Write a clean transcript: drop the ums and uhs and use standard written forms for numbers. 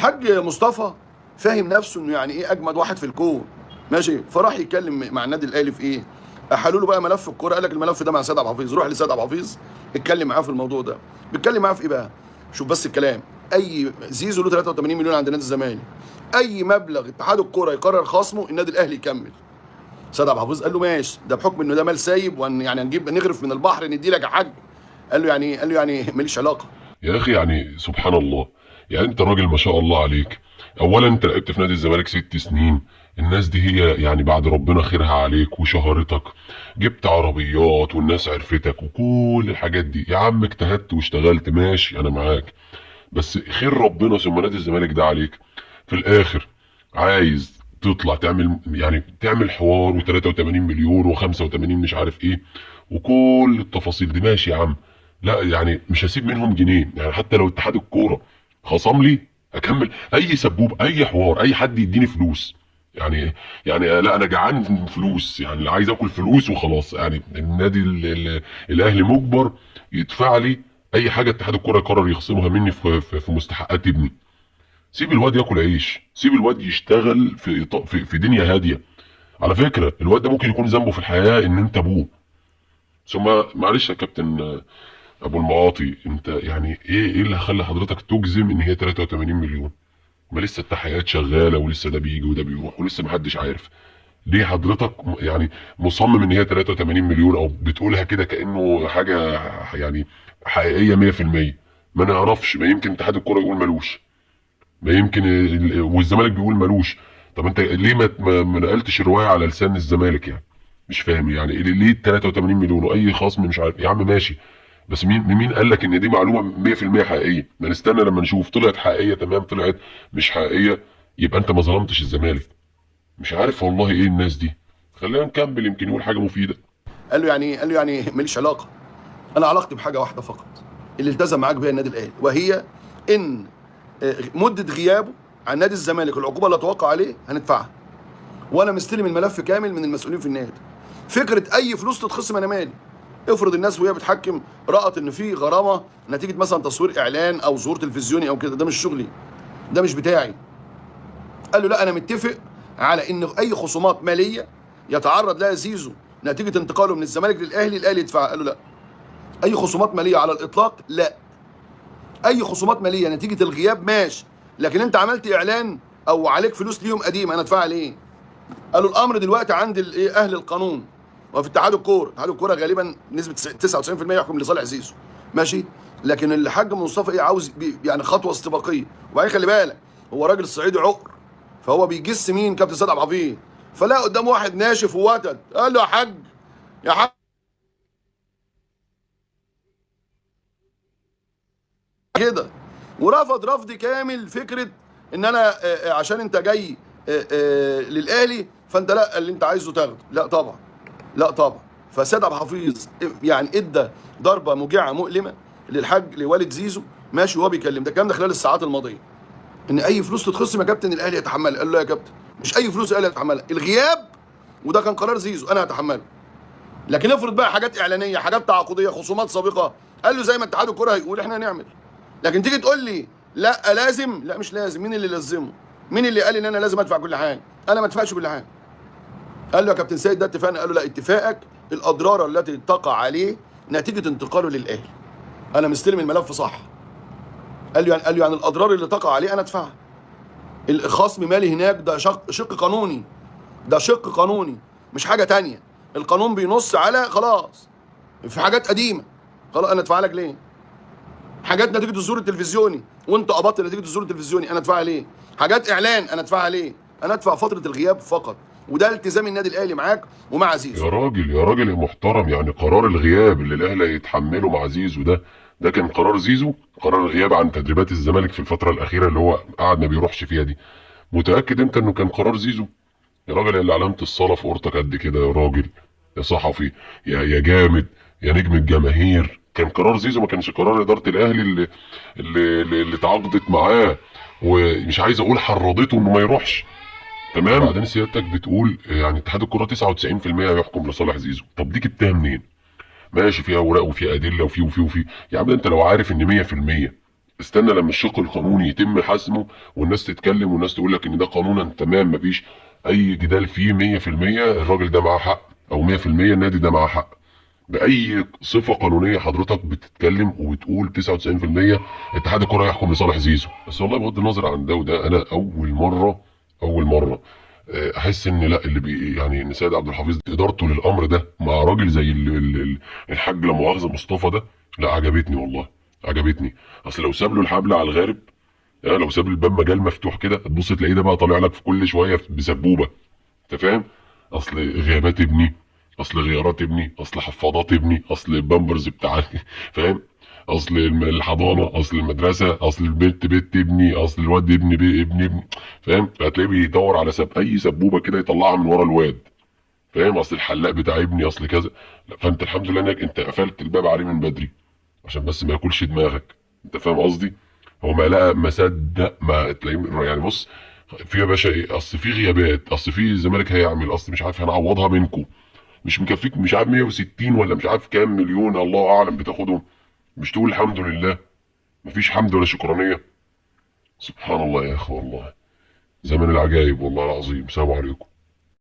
الحاج مصطفى فاهم نفسه انه يعني ايه اجمد واحد في الكون، ماشي، فراح يتكلم مع النادي الاهلي في ايه؟ احالوا له بقى ملف الكوره، قال لك الملف ده مع سيد عبد الحفيظ، روح لسيد عبد الحفيظ اتكلم معاه في الموضوع ده. بيتكلم معاه في ايه بقى؟ شوف بس الكلام. اي زيزو له 83 مليون عند نادي الزمالك، اي مبلغ اتحاد الكوره يقرر خصمه النادي الاهلي يكمل. سيد عبد الحفيظ قال له ماشي، ده بحكم انه ده مال سايب، وان يعني هنجيب نغرف من البحر ندي لك يا حاج. قال له يعني إيه؟ قال له يعني ماليش علاقه. يا اخي يعني سبحان الله. يعني انت راجل ما شاء الله عليك. اولا انت لعبت في نادي الزمالك 6 سنين. الناس دي هي يعني بعد ربنا خيرها عليك وشهرتك. جبت عربيات والناس عرفتك وكل الحاجات دي، يا عم اجتهدت واشتغلت ماشي انا معاك. بس خير ربنا ثم نادي الزمالك ده عليك. في الاخر عايز تطلع تعمل يعني تعمل حوار و83 مليون و85 مش عارف ايه وكل التفاصيل دي، ماشي يا عم. لا يعني مش هسيب منهم جنيه، يعني حتى لو اتحاد الكوره خصم لي اكمل اي سبوب اي حوار اي حد يديني فلوس. يعني لا انا جعان فلوس، يعني عايز اكل فلوس وخلاص. يعني النادي الاهلي مجبر يدفع لي اي حاجه اتحاد الكوره يقرر يخصمها مني في مستحقات ابني. سيب الواد ياكل عيش، سيب الواد يشتغل في دنيا هاديه. على فكره الواد ده ممكن يكون ذنبه في الحياه ان انت ابوه. ثم معلش يا كابتن ابو المعاطي، انت يعني ايه اللي خلى حضرتك تجزم ان هي 83 مليون؟ ما لسه التحقيقات شغاله ولسه ده بيجي وده بيروح ولسه محدش عارف. ليه حضرتك يعني مصمم ان هي 83 مليون او بتقولها كده كانه حاجه يعني حقيقيه 100%؟ ما نعرفش، ما يمكن اتحاد الكوره يقول ملوش، ما يمكن والزمالك بيقول ملوش. طب انت ليه ما نقلتش الروايه على لسان الزمالك يعني؟ مش فاهم يعني ليه 83 مليون واي خصم مش عارف يا عم ماشي. بس مين قال لك ان دي معلومه 100% حقيقيه؟ ما نستنى لما نشوف طلعت حقيقيه تمام، طلعت مش حقيقيه يبقى انت ما ظلمتش الزمالك. مش عارف والله ايه الناس دي. خلينا نكمل يمكن يقول حاجه مفيده. قال له يعني إيه؟ قال له يعني ماليش علاقه. انا علاقتي بحاجه واحده فقط اللي التزم معاك بها النادي الاهلي، وهي ان مده غيابه عن نادي الزمالك العقوبه اللي اتوقع عليه هندفعها، وانا مستلم الملف كامل من المسؤولين في النادي. فكره اي فلوس تتخصم انا مالي. افرض الناس وهي بتحكم رأت ان في غرامه نتيجه مثلا تصوير اعلان او ظهور تلفزيوني او كده، ده مش شغلي، ده مش بتاعي. قال له لا، انا متفق على ان اي خصومات ماليه يتعرض لها زيزو نتيجه انتقاله من الزمالك للاهلي الاهلي يدفعها. قال له لا، اي خصومات ماليه على الاطلاق لا. اي خصومات ماليه نتيجه الغياب ماشي، لكن انت عملت اعلان او عليك فلوس ليهم قديم انا ادفعها ليه؟ قالوا الامر دلوقتي عند اهل القانون وفي اتحاد الكوره. اتحاد الكوره غالبا نسبه 99% يحكم لصالح زيزو، ماشي. لكن الحاج مصطفى ايه عاوز يعني خطوه استباقيه. وبعدين خلي بالك، هو راجل صعيدي عقر، فهو بيجس مين؟ كابتن سيد عبد الحفيظ. فلا قدام واحد ناشف ووتد، قال له يا حاج، يا حاج كده. ورفض رفض كامل فكره ان انا عشان انت جاي للاهلي فانت لا اللي انت عايزه تاخده، لا طبعا، لا طبعا. فسيد عبد الحفيظ يعني ادى ضربه موجعه مؤلمه للحاج لوالد زيزو، ماشي، وهو بيكلم ده الكلام ده خلال الساعات الماضيه، ان اي فلوس تتخصم يا كابتن الاهلي يتحملها. قال له يا كابتن مش اي فلوس الاهلي يتحملها، الغياب وده كان قرار زيزو انا هتحمله. لكن افرض بقى حاجات اعلانيه، حاجات تعاقديه، خصومات سابقه، قال له زي ما اتحاد الكوره هيقول احنا هنعمل. لكن تيجي تقول لي لا لازم، لا مش لازم. مين اللي لزمه؟ مين اللي قال ان انا لازم ادفع كل حاجه؟ انا ما ادفعش كل حاجه. قال له يا كابتن سيد ده اتفاقنا. قال له لا، اتفاقك الاضرار التي تقع عليه نتيجه انتقاله للاهلي. انا مستلم الملف صح. قال له يعني الاضرار اللي تقع عليه انا ادفعها. الخصم مالي هناك ده شق قانوني، ده شق قانوني مش حاجه تانية. القانون بينص على خلاص في حاجات قديمه، خلاص انا ادفع لك ليه؟ حاجات نتيجه الظهور التلفزيوني وانت قبضت نتيجه الظهور التلفزيوني انا ادفعها ليه؟ حاجات اعلان انا ادفعها ليه؟ انا ادفع فتره الغياب فقط، وده التزام النادي الاهلي معاك ومع زيزو. يا راجل يا محترم، يعني قرار الغياب اللي الاهلي يتحمله مع زيزو ده كان قرار زيزو؟ قرار الغياب عن تدريبات الزمالك في الفتره الاخيره اللي هو قعد ما بيروحش فيها دي، متاكد انت انه كان قرار زيزو؟ يا راجل اللي علامه الصلاه في اورتك قد كده يا راجل، يا صحفي، يا جامد، يا نجم الجماهير، كان قرار زيزو ما كانش قرار اداره الاهلي اللي تعاقدت معاه ومش عايز اقول حرضته انه ما يروحش. تمام. بعدين سيادتك بتقول يعني اتحاد الكوره 99% يحكم لصالح زيزو، طب دي جبتها منين؟ ماشي، في اوراق وفي ادله وفي يا عم انت لو عارف ان 100% استنى لما الشق القانوني يتم حسمه والناس تتكلم والناس تقول لك ان ده قانونا تمام مفيش اي جدال فيه 100% الراجل ده معاه حق، او 100% النادي ده معاه حق. باي صفه قانونيه حضرتك بتتكلم وبتقول 99% اتحاد الكره يحكم لصالح زيزو؟ بس والله بغض النظر عن ده وده، انا اول مره احس ان لا اللي يعني ان سيد عبد الحفيظ ادارته للامر ده مع راجل زي الحاج لا مؤاخذه مصطفى ده، لا عجبتني والله، عجبتني. اصل لو ساب له الحبل على الغارب، يعني لو ساب الباب مجال مفتوح كده تبص تلاقيه ده بقى طالع لك في كل شويه بسبوبه، انت فاهم؟ اصل غيابات ابني، اصل غيارات ابني، اصل حفاضات ابني، اصل البامبرز بتاع فاهم؟ اصل الحضانه، اصل المدرسه، اصل البنت بنت ابني، اصل الواد ابن ابني، فاهم؟ فهتلاقيه بيدور على اي سبوبه كده يطلعها من ورا الواد، فاهم؟ اصل الحلاق بتاع ابني، اصل كذا. لا، فانت الحمد لله انك انت قفلت الباب عليه من بدري عشان بس ما ياكلش دماغك، انت فاهم قصدي؟ هو ما لقى ما صدق ما تلاقيه يعني بص، في يا باشا ايه، اصل في غيابات، اصل في الزمالك هيعمل، اصل مش عارف هنعوضها منكم، مش مكفيك مش عارف 160 ولا مش عارف كام مليون الله اعلم بتاخدهم، مش تقول الحمد لله؟ مفيش حمد ولا شكرانيه. سبحان الله يا اخي والله، زمن العجايب والله العظيم. سلام عليكم.